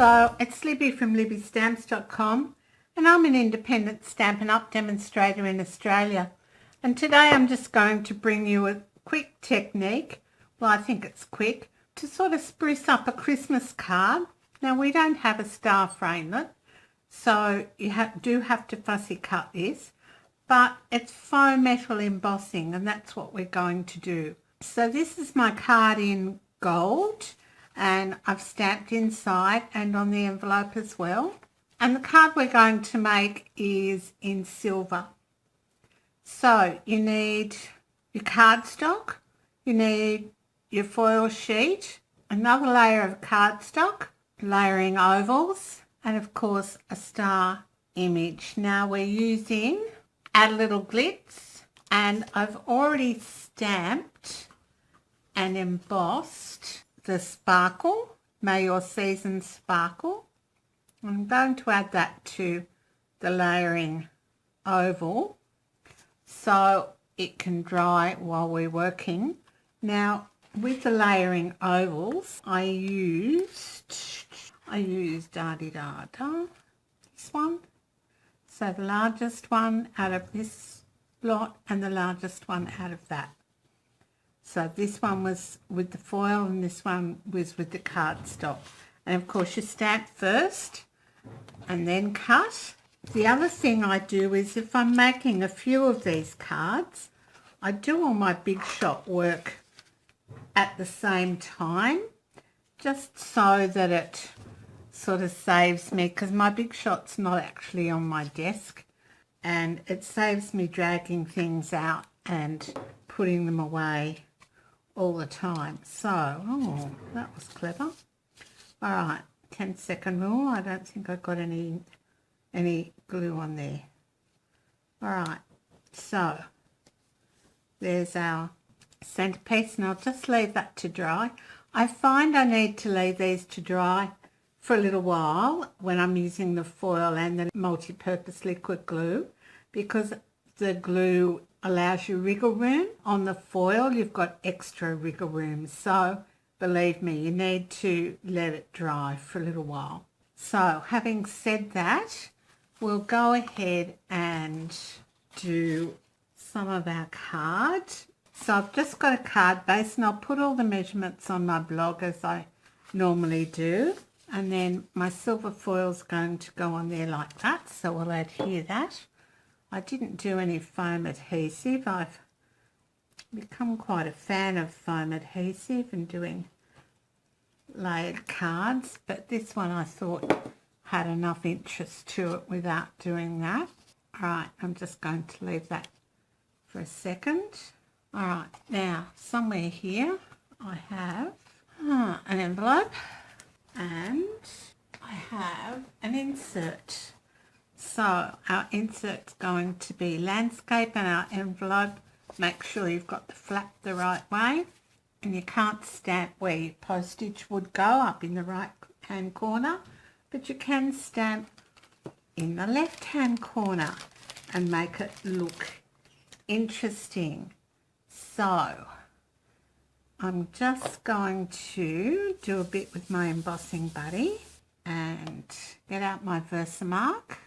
Hello, it's Libby from libbystamps.com and I'm an independent Stampin' Up demonstrator in Australia, and today I'm just going to bring you a quick technique, well I think it's quick, to sort of spruce up a Christmas card. Now we don't have a star framelit, so you do have to fussy cut this, but it's faux metal embossing and that's what we're going to do. So this is my card in gold, and I've stamped inside and on the envelope as well. And the card we're going to make is in silver. So you need your cardstock, you need your foil sheet, another layer of cardstock, layering ovals, and of course a star image. Now we're using Add a Little Glitz, and I've already stamped and embossed the sparkle, May Your Season Sparkle. I'm going to add that to the layering oval so it can dry while we're working. Now with the layering ovals I used this one. So the largest one out of this lot and the largest one out of that. So this one was with the foil and this one was with the cardstock. And of course you stamp first and then cut. The other thing I do is if I'm making a few of these cards, I do all my big shot work at the same time, just so that it sort of saves me, because my big shot's not actually on my desk, and it saves me dragging things out and putting them away all the time. So, oh, that was clever. All right, 10-second rule. I don't think I got any glue on there. All right, so there's our centerpiece, and I'll just leave that to dry. I find I need to leave these to dry for a little while when I'm using the foil and the multi-purpose liquid glue, because the glue allows you wriggle room. On the foil you've got extra wriggle room, so believe me, you need to let it dry for a little while. So having said that, we'll go ahead and do some of our cards. So I've just got a card base, and I'll put all the measurements on my blog as I normally do, and then my silver foil is going to go on there like that, so we'll adhere that. I didn't do any foam adhesive. I've become quite a fan of foam adhesive and doing layered cards, but this one I thought had enough interest to it without doing that. All right, I'm just going to leave that for a second. All right, now somewhere here I have an envelope and I have an insert. So our insert's going to be landscape, and our envelope, make sure you've got the flap the right way, and you can't stamp where your postage would go up in the right hand corner, but you can stamp in the left hand corner and make it look interesting. So I'm just going to do a bit with my embossing buddy and get out my Versamark,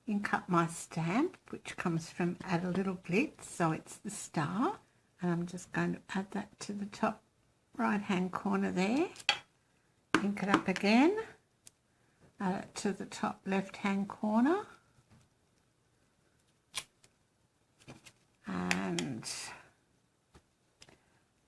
ink up my stamp, which comes from Add a Little Glitz, so it's the star, and I'm just going to add that to the top right hand corner there, ink it up again, add it to the top left hand corner, and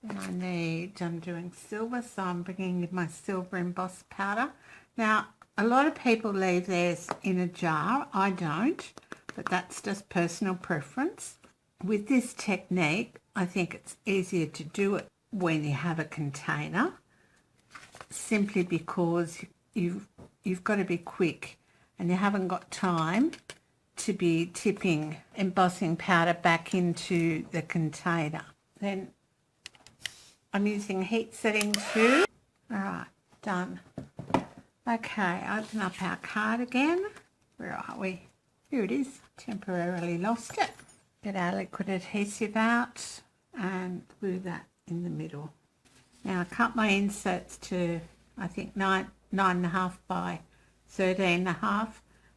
then I'm doing silver, so I'm bringing in my silver embossed powder. Now a lot of people leave theirs in a jar. I don't, but that's just personal preference. With this technique, I think it's easier to do it when you have a container, simply because you've got to be quick and you haven't got time to be tipping embossing powder back into the container. Then I'm using heat setting 2. All right, done. Okay, open up our card again. Where are we? Here it is. Temporarily lost it. Get our liquid adhesive out and glue that in the middle. Now I cut my inserts to, I think, 9.5 by 13.5,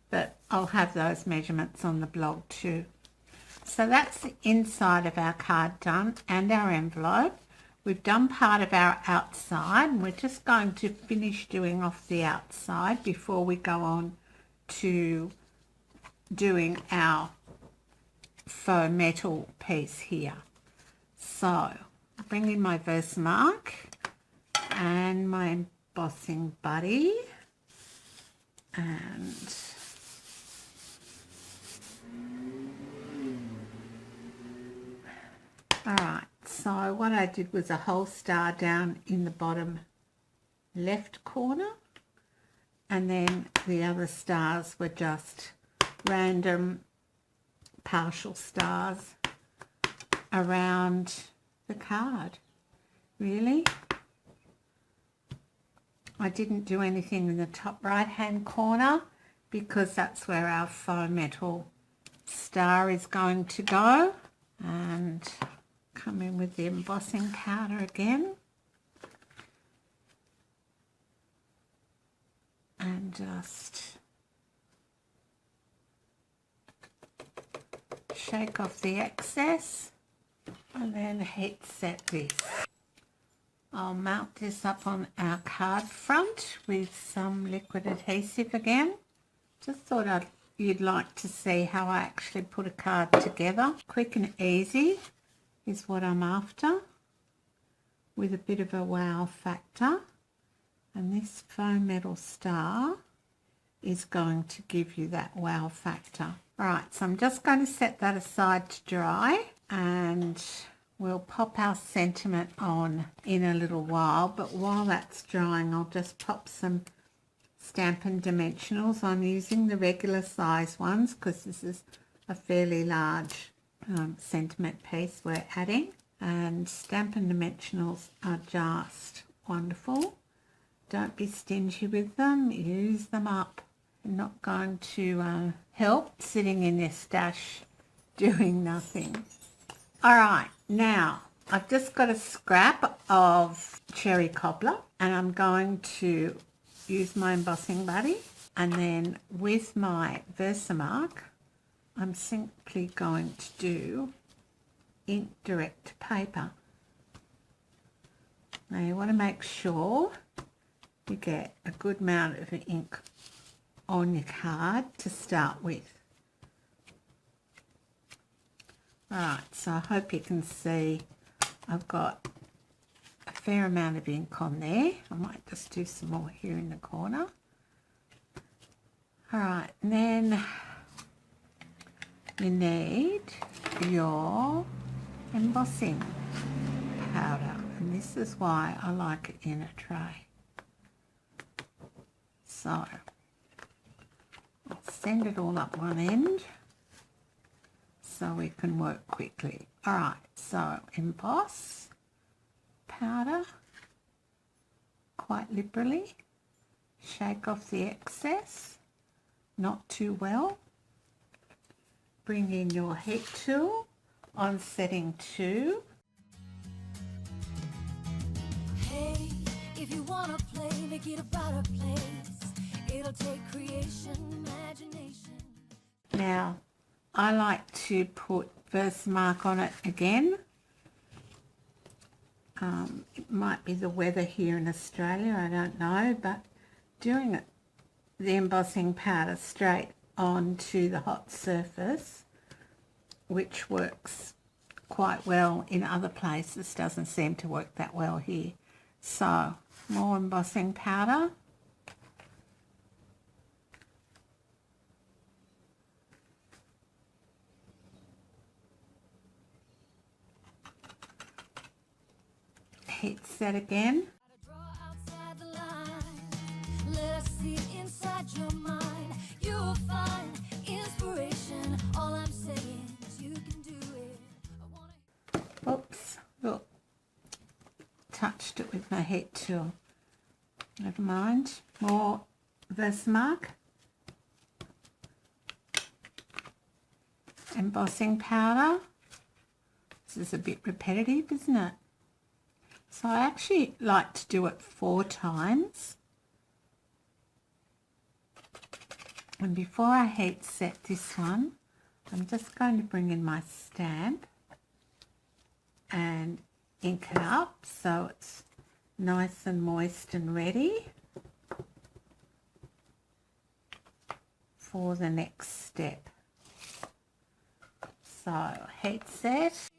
but I'll have those measurements on the blog too. So that's the inside of our card done, and our envelope. We've done part of our outside, and we're just going to finish doing off the outside before we go on to doing our faux metal piece here. So bring in my Versamark and my embossing buddy, and alright, so what I did was a whole star down in the bottom left corner, and then the other stars were just random partial stars around the card. Really, I didn't do anything in the top right hand corner because that's where our faux metal star is going to go. And come in with the embossing powder again and just shake off the excess, and then heat set this. I'll mount this up on our card front with some liquid adhesive again. Just thought you'd like to see how I actually put a card together. Quick and easy is what I'm after, with a bit of a wow factor, and this faux metal star is going to give you that wow factor. Alright, so I'm just going to set that aside to dry, and we'll pop our sentiment on in a little while, but while that's drying I'll just pop some Stampin' Dimensionals. I'm using the regular size ones because this is a fairly large sentiment piece we're adding, and Stampin' Dimensionals are just wonderful. Don't be stingy with them, use them up. They're not going to help sitting in your stash doing nothing. Alright, now I've just got a scrap of cherry cobbler, and I'm going to use my embossing buddy, and then with my Versamark I'm simply going to do ink direct to paper. Now you want to make sure you get a good amount of ink on your card to start with. Alright, so I hope you can see I've got a fair amount of ink on there. I might just do some more here in the corner. Alright, and then you need your embossing powder, and this is why I like it in a tray. So I'll send it all up one end so we can work quickly. Alright, so emboss powder quite liberally, shake off the excess, not too well. Bring in your heat tool on setting 2. Hey, if you wanna play, make it about a place. It'll take creation, imagination. Now, I like to put Versamark on it again. It might be the weather here in Australia, I don't know, but doing it, the embossing powder straight onto the hot surface, which works quite well in other places, doesn't seem to work that well here. So more embossing powder, heat set again. Oops, look, touched it with my heat tool. Never mind. More Versamark. Embossing powder. This is a bit repetitive, isn't it? So I actually like to do it 4 times And before I heat set this one, I'm just going to bring in my stamp and ink it up so it's nice and moist and ready for the next step. So heat set.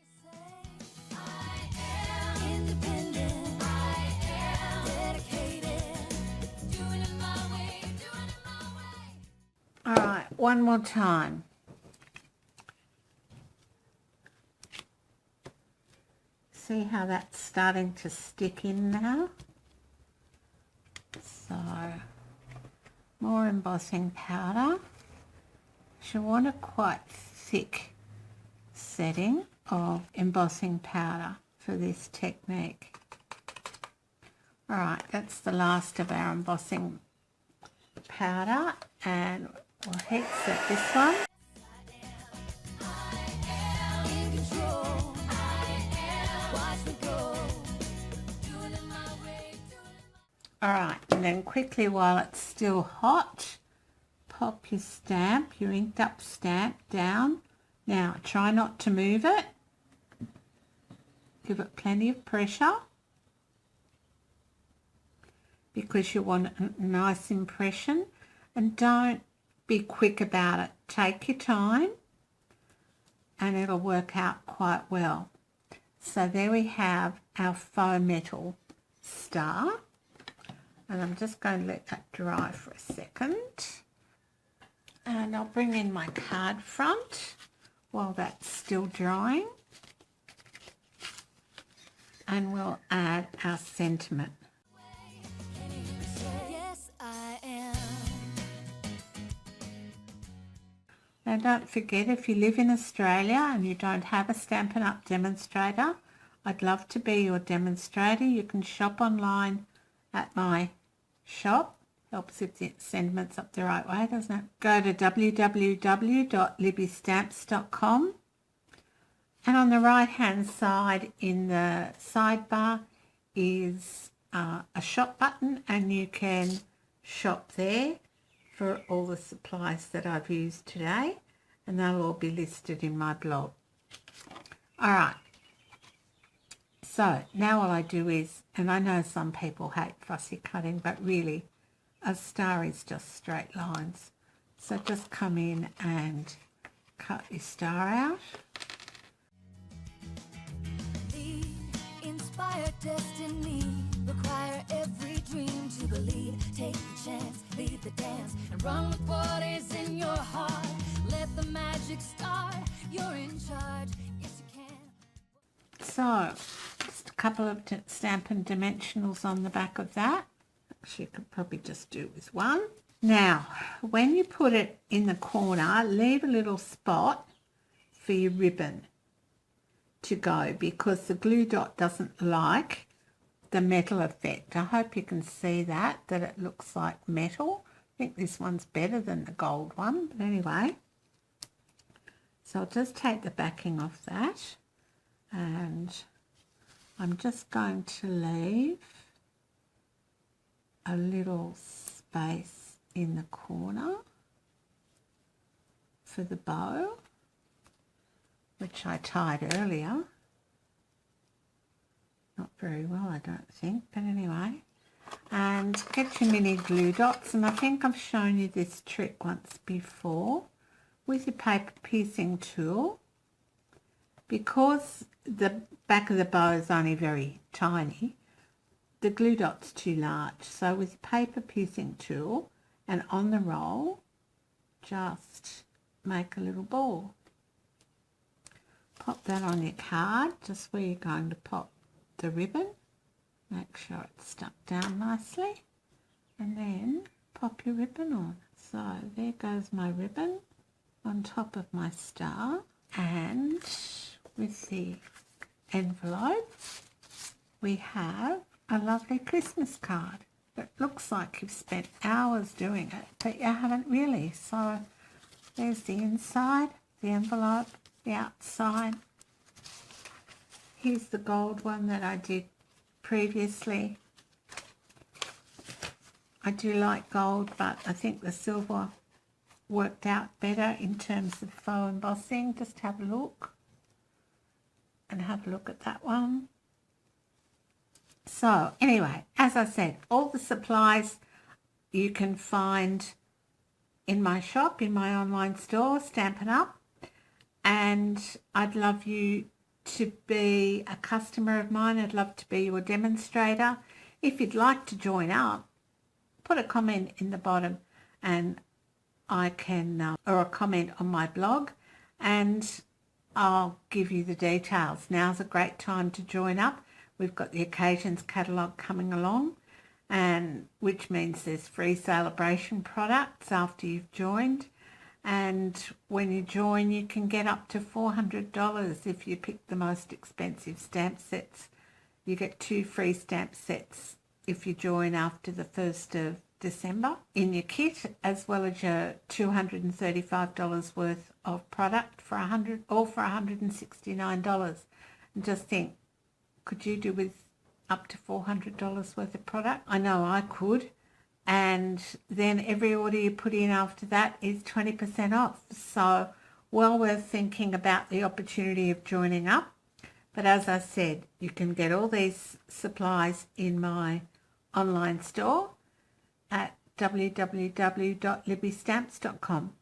All right, one more time. See how that's starting to stick in now? So, more embossing powder. You want a quite thick setting of embossing powder for this technique. All right, that's the last of our embossing powder, and we'll heat set this one. Alright, and then quickly while it's still hot, pop your stamp, your inked up stamp down. Now try not to move it. Give it plenty of pressure because you want a nice impression, and don't be quick about it. Take your time and it'll work out quite well. So there we have our faux metal star. And I'm just going to let that dry for a second. And I'll bring in my card front while that's still drying. And we'll add our sentiment. Yes, I am. Now don't forget, if you live in Australia and you don't have a Stampin' Up demonstrator, I'd love to be your demonstrator. You can shop online at my shop. Helps if the sentiment's up the right way, doesn't it? Go to www.libbystamps.com, and on the right hand side in the sidebar is a shop button, and you can shop there for all the supplies that I've used today, and they'll all be listed in my blog. Alright, so now all I do is, and I know some people hate fussy cutting, but really a star is just straight lines. So just come in and cut your star out. Lead, inspire destiny, require every dream to believe. Take the chance, lead the dance, and run with what is in your heart. Let the magic start, you're in charge, yes you can. So, just a couple of Stampin' Dimensionals on the back of that. Actually, you could probably just do with one. Now, when you put it in the corner, leave a little spot for your ribbon to go, because the glue dot doesn't like the metal effect. I hope you can see that it looks like metal. I think this one's better than the gold one, but anyway. So I'll just take the backing off that, and I'm just going to leave a little space in the corner for the bow, which I tied earlier. Not very well, I don't think, but anyway. And get your mini glue dots, and I think I've shown you this trick once before with your paper piercing tool. Because the back of the bow is only very tiny, the glue dot's too large. So with your paper piercing tool and on the roll, just make a little ball. Pop that on your card, just where you're going to pop the ribbon. Make sure it's stuck down nicely, and then pop your ribbon on. So there goes my ribbon on top of my star, and with the envelope we have a lovely Christmas card. It looks like you've spent hours doing it, but you haven't really. So there's the inside, the envelope, the outside. Here's the gold one that I did previously. I do like gold, but I think the silver worked out better in terms of faux embossing. Just have a look and have a look at that one. So anyway, as I said, all the supplies you can find in my shop, in my online store, Stampin' Up. And I'd love you to be a customer of mine. I'd love to be your demonstrator. If you'd like to join up, put a comment in the bottom and I can, or a comment on my blog, and I'll give you the details. Now's a great time to join up. We've got the occasions catalogue coming along, and which means there's free celebration products after you've joined. And when you join, you can get up to $400 if you pick the most expensive stamp sets. You get 2 free stamp sets if you join after the 1st of December in your kit, as well as your $235 worth of product for $169. And just think, could you do with up to $400 worth of product? I know I could. And then every order you put in after that is 20% off. So well worth thinking about the opportunity of joining up. But as I said, you can get all these supplies in my online store at www.libbystamps.com.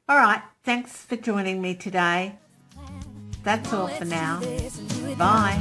All right, thanks for joining me today. That's all for now. Bye.